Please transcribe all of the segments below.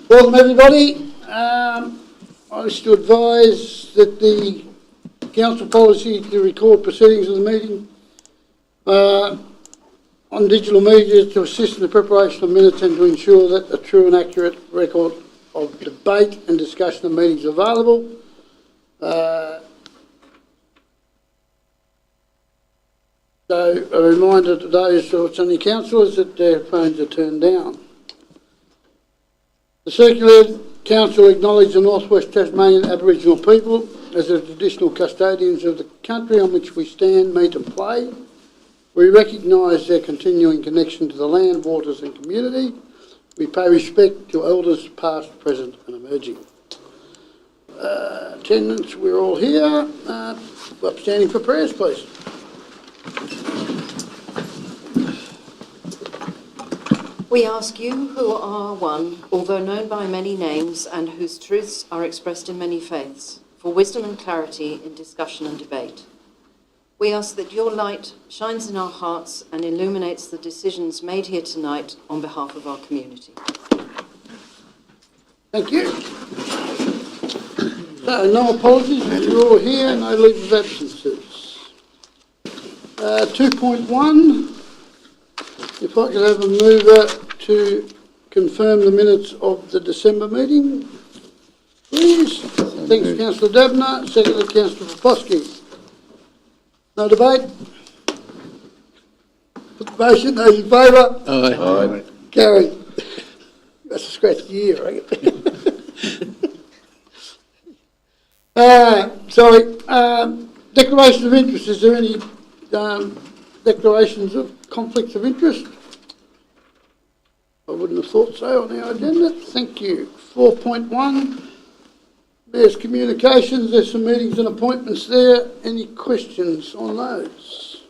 Welcome everybody. I wish to advise that the council policy to record proceedings of the meeting on digital media to assist in the preparation of minutes and to ensure that a true and accurate record of debate and discussion of meetings is available. So a reminder to those who are on councillors that their phones are turned down. The Circular Council acknowledge the North West Tasmanian Aboriginal people as the traditional custodians of the country on which we stand, meet and play. We recognise their continuing connection to the land, waters and community. We pay respect to elders past, present and emerging. Attendance, we're all here. Upstanding for prayers, please. We ask you who are one, although known by many names, and whose truths are expressed in many faiths, for wisdom and clarity in discussion and debate. We ask that your light shines in our hearts and illuminates the decisions made here tonight on behalf of our community. Thank you. So, no apologies, you're all here, no leave of absences. 2.1. If I could have a mover to confirm the minutes of the December meeting, please. Thanks, Councillor Dabner. Seconded, Councillor Poposky. No debate? Put the motion, those in favour? Aye. Carried. That's a scratched year, I reckon. Declaration of interest. Is there any declarations of conflicts of interest? I wouldn't have thought so on our agenda. Thank you. 4.1, there's communications. There's some meetings and appointments there. Any questions on those?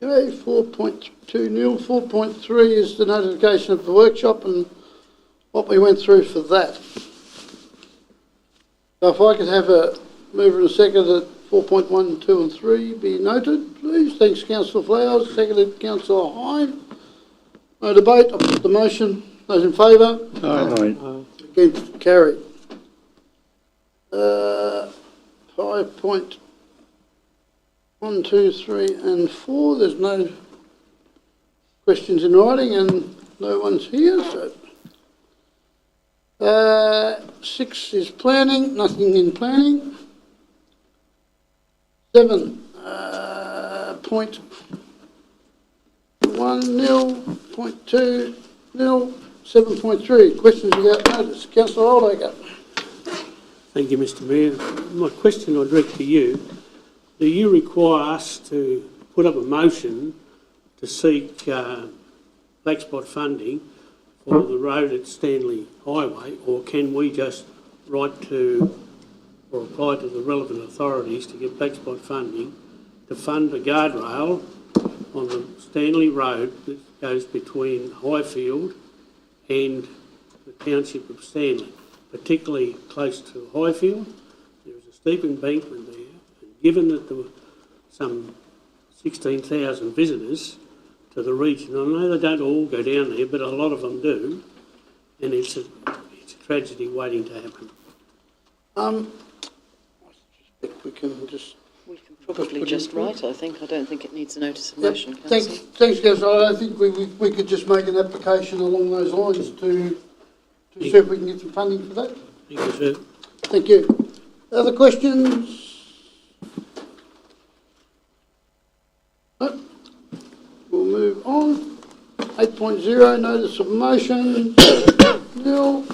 Okay, 4.2 nil. 4.3 is the notification of the workshop and what we went through for that. So if I could have a mover and a second at 4.1, 2 and 3 be noted, please. Thanks, Councillor Flowers. Seconded, Councillor Hine. No debate. I'll put the motion. Those in favour? Aye. Against? Carried. 5.1, 2, 3 and 4. There's no questions in writing and no one's here, so 6 is planning, nothing in planning. 7, point 1 nil, point 2 nil, 7.3. Questions without notice. Councillor Oldacre. Thank you, Mr Mayor. My question I direct to you. Do you require us to put up a motion to seek black spot funding for the road at Stanley Highway, or can we just write to or apply to the relevant authorities to get black spot funding to fund the guardrail on the Stanley Road that goes between Highfield and the township of Stanley, particularly close to Highfield? There is a steep embankment there, and given that there were some 16,000 visitors to the region, I know they don't all go down there, but a lot of them do, and it's a tragedy waiting to happen. I suspect we can just... We can probably just write, I think. I don't think it needs a notice of motion, Yep. Councillor. Thanks, Councillor. I think we could just make an application along those lines to see if we can get some funding for that. Thank you, sir. Thank you. Other questions? No? We'll move on. 8.0, notice of motion. Nil.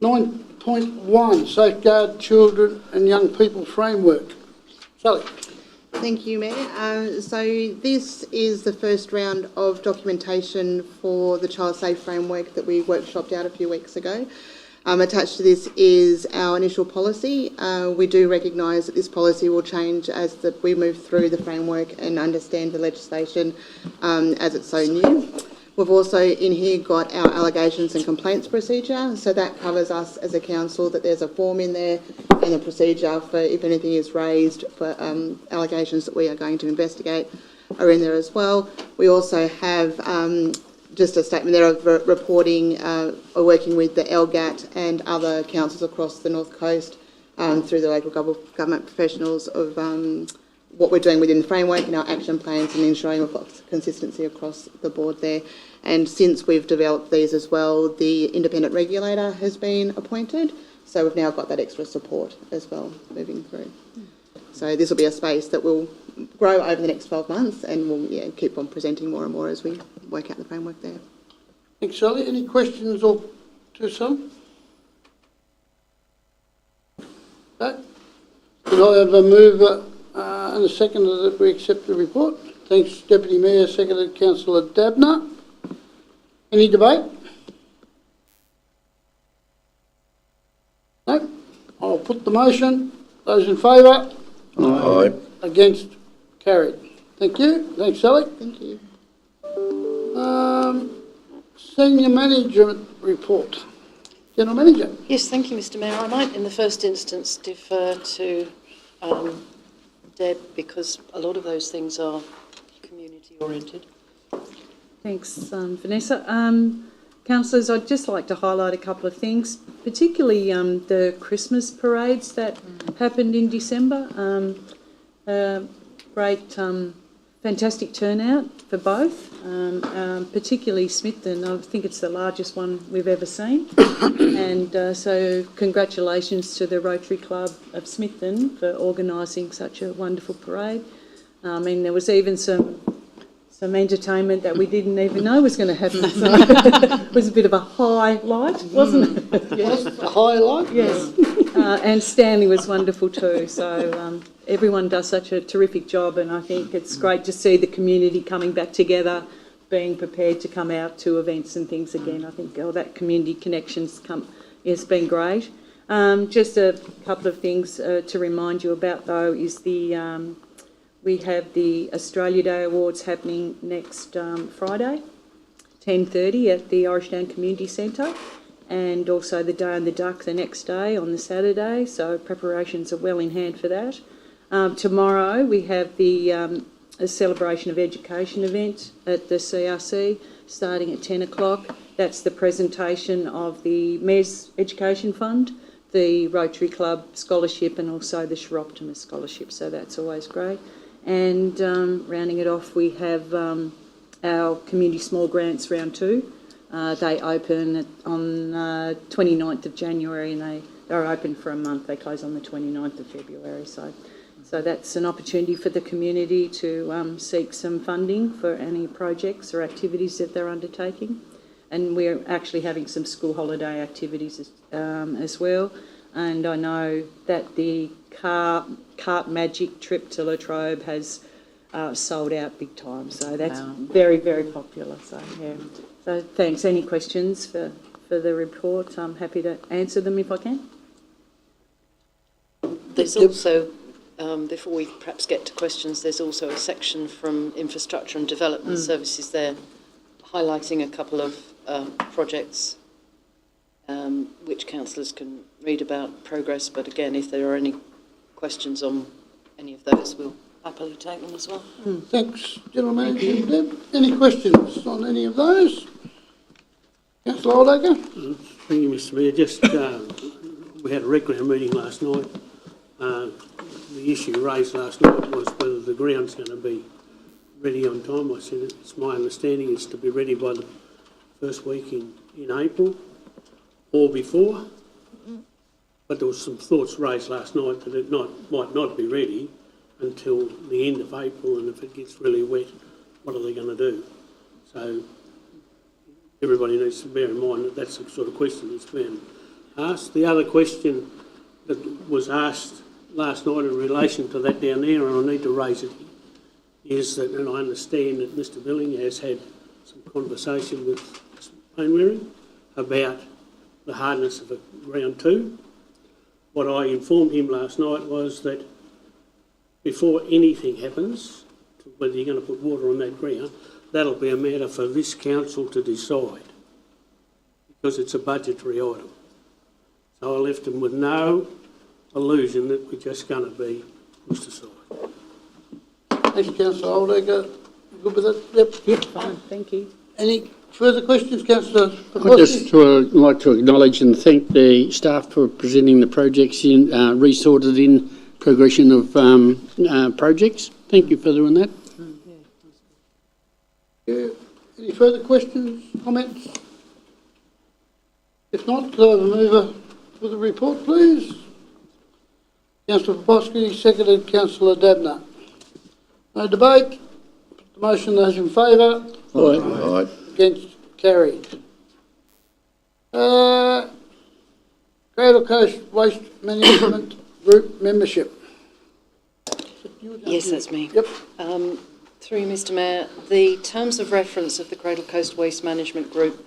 9.1, safeguard children and young people framework. Sally. Thank you, Mayor. So this is the first round of documentation for the Child Safe Framework that we workshopped out a few weeks ago. Attached to this is our initial policy. We do recognise that this policy will change as we move through the framework and understand the legislation as it's so new. We've also in here got our allegations and complaints procedure, so that covers us as a council, that there's a form in there and a procedure for if anything is raised for allegations that we are going to investigate are in there as well. We also have just a statement there of reporting, working with the LGAT and other councils across the North Coast through the local government professionals of what we're doing within the framework and our action plans and ensuring we've got consistency across the board there. And since we've developed these as well, the independent regulator has been appointed, so we've now got that extra support as well moving through. So this will be a space that will grow over the next 12 months and we'll keep on presenting more and more as we work out the framework there. Thanks, Sally. Any questions or to some? No? Can I have a move and a second that we accept the report? Thanks, Deputy Mayor. Seconded, Councillor Dabner. Any debate? No? I'll put the motion. Those in favour? Aye. Against? Carried. Thank you. Thanks, Sally. Thank you. Senior Management Report. General Manager. Yes, thank you, Mr Mayor. I might in the first instance defer to Deb because a lot of those things are community oriented. Thanks, Vanessa. Councillors, I'd just like to highlight a couple of things, particularly the Christmas parades that happened in December. Great, fantastic turnout for both, particularly Smithton. I think it's the largest one we've ever seen. And so congratulations to the Rotary Club of Smithton for organising such a wonderful parade. I mean, there was even some entertainment that we didn't even know was going to happen. So it was a bit of a highlight, wasn't it? Yes. A highlight? Yes. And Stanley was wonderful too. So everyone does such a terrific job, and I think it's great to see the community coming back together, being prepared to come out to events and things again. I think all that community connections has been great. Just a couple of things to remind you about though is the we have the Australia Day Awards happening next Friday, 10:30 at the Orangetown Community Centre, and also the Day on the Duck the next day on the Saturday, so preparations are well in hand for that. Tomorrow we have the a celebration of education event at the CRC starting at 10 o'clock. That's the presentation of the Mayor's Education Fund, the Rotary Club Scholarship and also the Chiroptimus Scholarship, so that's always great. And rounding it off, we have our Community Small Grants Round 2. They open on 29th of January and they're open for a month. They close on the 29th of February. So that's an opportunity for the community to seek some funding for any projects or activities that they're undertaking. And we're actually having some school holiday activities as well. And I know that the Cart Magic trip to Latrobe has sold out big time, so that's very, very popular. So yeah. So thanks. Any questions for the report? I'm happy to answer them if I can. There's also, before we perhaps get to questions, there's also a section from Infrastructure and Development Services there, highlighting a couple of projects which councillors can read about progress. But again, if there are any questions on any of those, we'll happily take them as well. Thanks, General Manager Deb. Any questions on any of those? Councillor Oldacre? Thank you, Mr Mayor. Just, we had a rec ground meeting last night. The issue raised last night was whether the ground's going to be ready on time. I said it's my understanding it's to be ready by the first week in April or before. But there was some thoughts raised last night that it might not be ready until the end of April, and if it gets really wet, what are they going to do? So everybody needs to bear in mind that that's the sort of question that's been asked. The other question that was asked last night in relation to that down there, and I need to raise it, is that, and I understand that Mr Billing has had some conversation with Mr Mainwaring about the hardness of round 2. What I informed him last night was that before anything happens, whether you're going to put water on that ground, that'll be a matter for this council to decide, because it's a budgetary item. So I left them with no illusion that we're just going to be pushed aside. Thanks, councillor Oldacre. You good with that? Yep. Yep, fine, thank you. Any further questions, councillor I'd Pekoski? just like to acknowledge and thank the staff for presenting the projects in, resorted in progression of projects. Thank you for doing that. Yeah. Any further questions, comments? If not, could I have a mover for the report, please? Councillor Pekoski, seconded Councillor Dabner. No debate. The motion, those in favour? Aye. Against, carried. Cradle Coast Waste Management Group membership. Yes, that's me. Yep. Through you, Mr Mayor, the terms of reference of the Cradle Coast Waste Management Group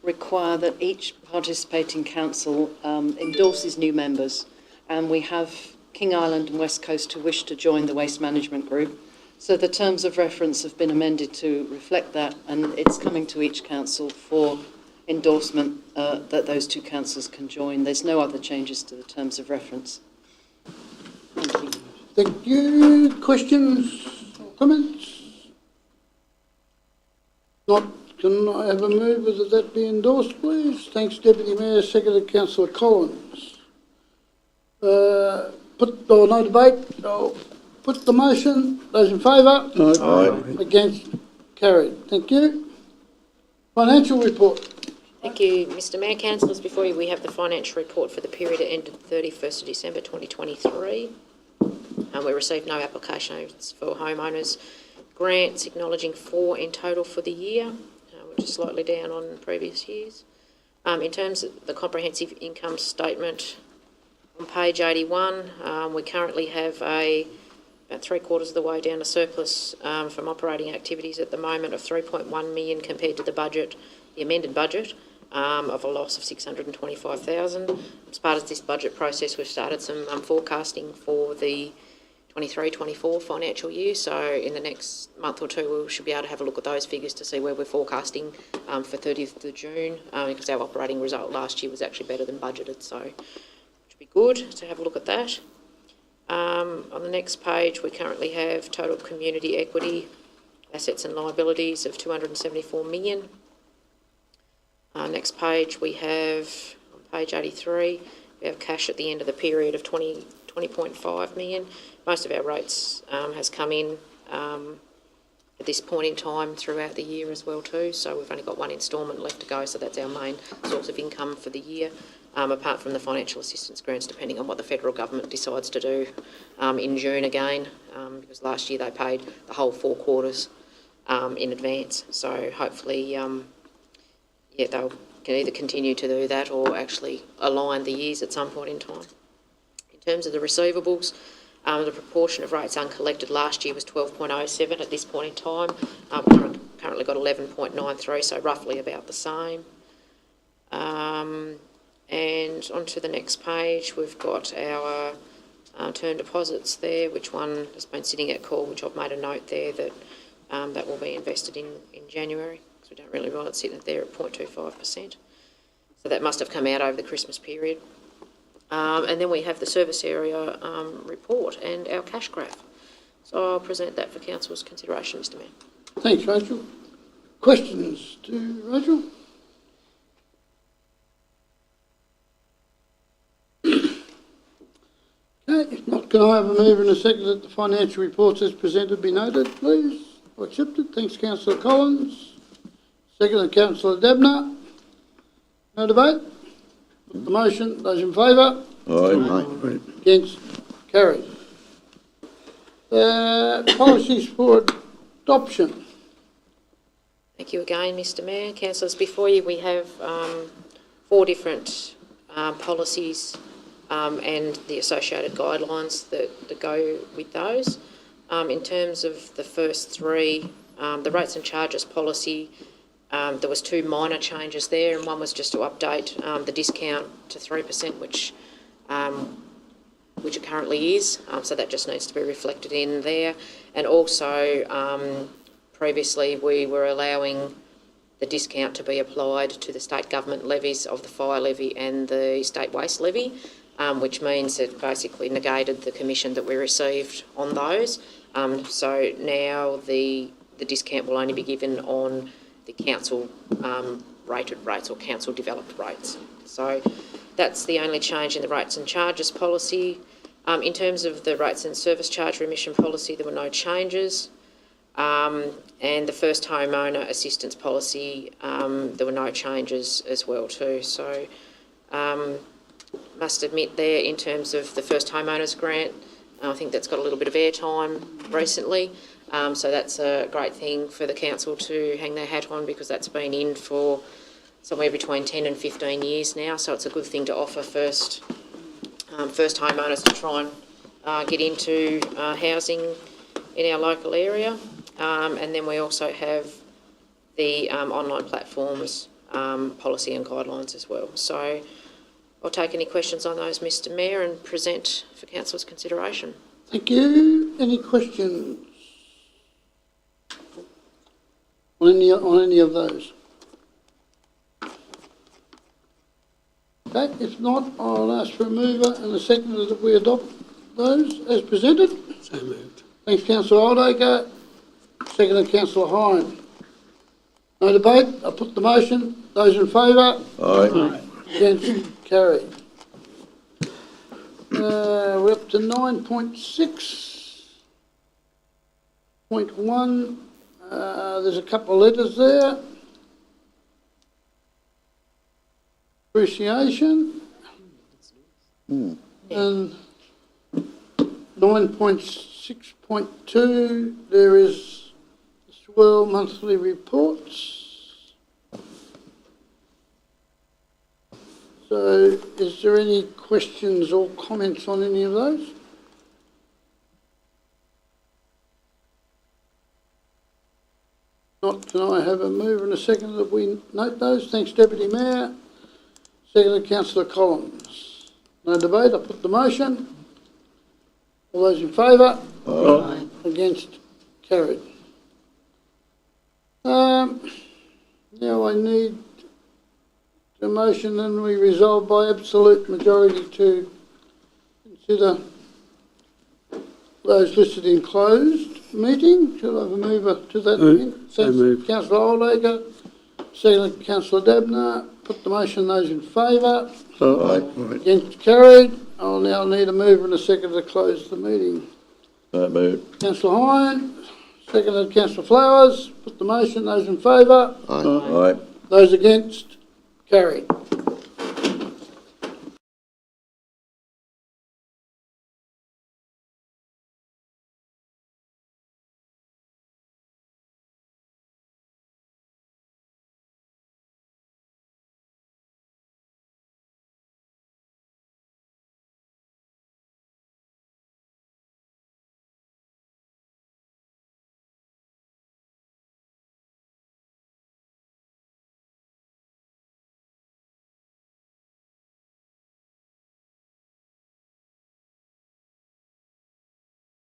require that each participating council endorses new members, and we have King Island and West Coast who wish to join the Waste Management Group. So the terms of reference have been amended to reflect that, and it's coming to each council for endorsement that those two councils can join. There's no other changes to the terms of reference. Thank you. Thank you. Questions or comments? Not, can I have a mover that that be endorsed, please? Thanks, Deputy Mayor, seconded Councillor Collins. No debate. I'll put the motion. Those in favour? Aye. Against? Carried. Thank you. Financial report. Thank you, Mr Mayor. Councillors, before you we have the financial report for the period that ended 31st of December 2023. We received no applications for homeowners grants, acknowledging 4 in total for the year, which is slightly down on previous years. In terms of the comprehensive income statement, on page 81, we currently have about 3/4 of the way down a surplus from operating activities at the moment of 3.1 million compared to the budget, the amended budget, of a loss of 625,000. As part of this budget process, we've started some forecasting for the 23-24 financial year. So in the next month or two, we should be able to have a look at those figures to see where we're forecasting for 30th of June, because our operating result last year was actually better than budgeted. So it should be good to have a look at that. On the next page, we currently have total community equity, assets and liabilities of 274 million. Next page, we have, on page 83, we have cash at the end of the period of 20.5 million. Most of our rates has come in at this point in time throughout the year as well too. So we've only got one instalment left to go, so that's our main source of income for the year. Apart from the financial assistance grants, depending on what the federal government decides to do in June again, because last year they paid the whole 4 quarters in advance. So hopefully, they can either continue to do that or actually align the years at some point in time. In terms of the receivables, the proportion of rates uncollected last year was 12.07 at this point in time. We've currently got 11.93, so roughly about the same. And onto the next page, we've got our term deposits there, which one has been sitting at call, which I've made a note there that that will be invested in January, because we don't really want it sitting there at 0.25%. So that must have come out over the Christmas period. And then we have the service area report and our cash graph. So I'll present that for Council's consideration, Mr Mayor. Thanks, Rachel. Questions to Rachel? Okay, if not, can I have a mover and a second that the financial reports as presented be noted, please? Or accepted. Thanks, Councillor Collins. Second, Councillor Dabner. No debate? Put the motion. Those in favour? Aye. Against? Carried. Policies for adoption. Thank you again, Mr Mayor. Councillors, before you we have 4 different policies and the associated guidelines that go with those. In terms of the first 3, the rates and charges policy, there was 2 minor changes there, and one was just to update the discount to 3%, which it currently is, so that just needs to be reflected in there, and also previously we were allowing the discount to be applied to the state government levies of the fire levy and the state waste levy, which means it basically negated the commission that we received on those. So now the discount will only be given on the council rated rates or council developed rates. So that's the only change in the rates and charges policy. In terms of the rates and service charge remission policy, there were no changes. And the first homeowner assistance policy, there were no changes as well too. So must admit there, in terms of the first homeowners grant, I think that's got a little bit of airtime recently. So that's a great thing for the council to hang their hat on, because that's been in for somewhere between 10 and 15 years now. So it's a good thing to offer first homeowners to try and get into housing in our local area. And then we also have the online platforms policy and guidelines as well. So I'll take any questions on those, Mr Mayor, and present for council's consideration. Thank you. Any questions on any of those? Okay, if not, I'll ask for a mover and a seconder that we adopt those as presented. So moved. Thanks, Councillor Oldacre. Seconded, Councillor Hine. No debate. I put the motion. Those in favour? Aye. Against? Carried. We're up to 9.6.1. There's a couple of letters there. Appreciation. And 9.6.2, there is as well monthly reports. So is there any questions or comments on any of those? Not, can I have a mover and a second that we note those? Thanks, Deputy Mayor. Seconded, Councillor Collins. No debate, I put the motion. All those in favour? Aye. Against? Carried. Now I need a motion, and we resolve by absolute majority to consider those listed in closed meeting. Shall I have a mover to that? So moved. Councillor Oldacre, seconded Councillor Dabner. Put the motion. Those in favour? Aye. Against? Carried. I'll now need a mover and a second to close the meeting. So moved. Councillor Hine, seconded Councillor Flowers. Put the motion. Those in favour? Aye. Those against? Carried.